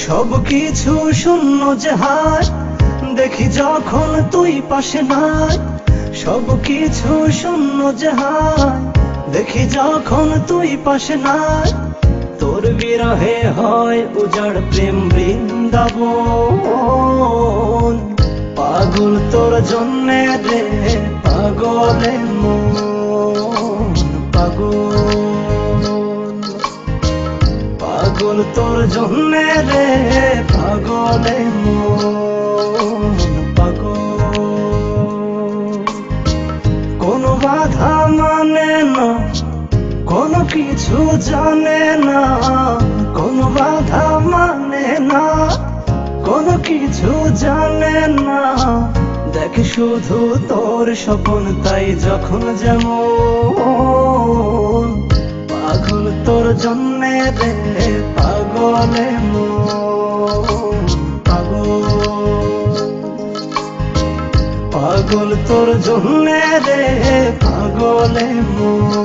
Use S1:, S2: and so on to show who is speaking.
S1: সবকিছু শূন্য যে হায় দেখি যখন তুই পাশে নাই। সবকিছু শূন্য যে হায় দেখি যখন তুই পাশে নাই। তোর বিরহে হয় উজাড় প্রেম বৃন্দাবন। পাগল তোর জন্যে রে পাগলে মন, পাগল পাগল তোর জন্যে রে পাগলে মন, পাগল। কোনো বাধা মানে না, কোনো কিছু জানে না, কোনো বাধা মানে না, কোনো কিছু জানে না। দেখ শুধু তোর স্বপ্ন তাই যখন যেমন। পাগল তোর জন্যে রে পাগলে মন, পাগল পাগল তোর জন্যে রে পাগলে মন।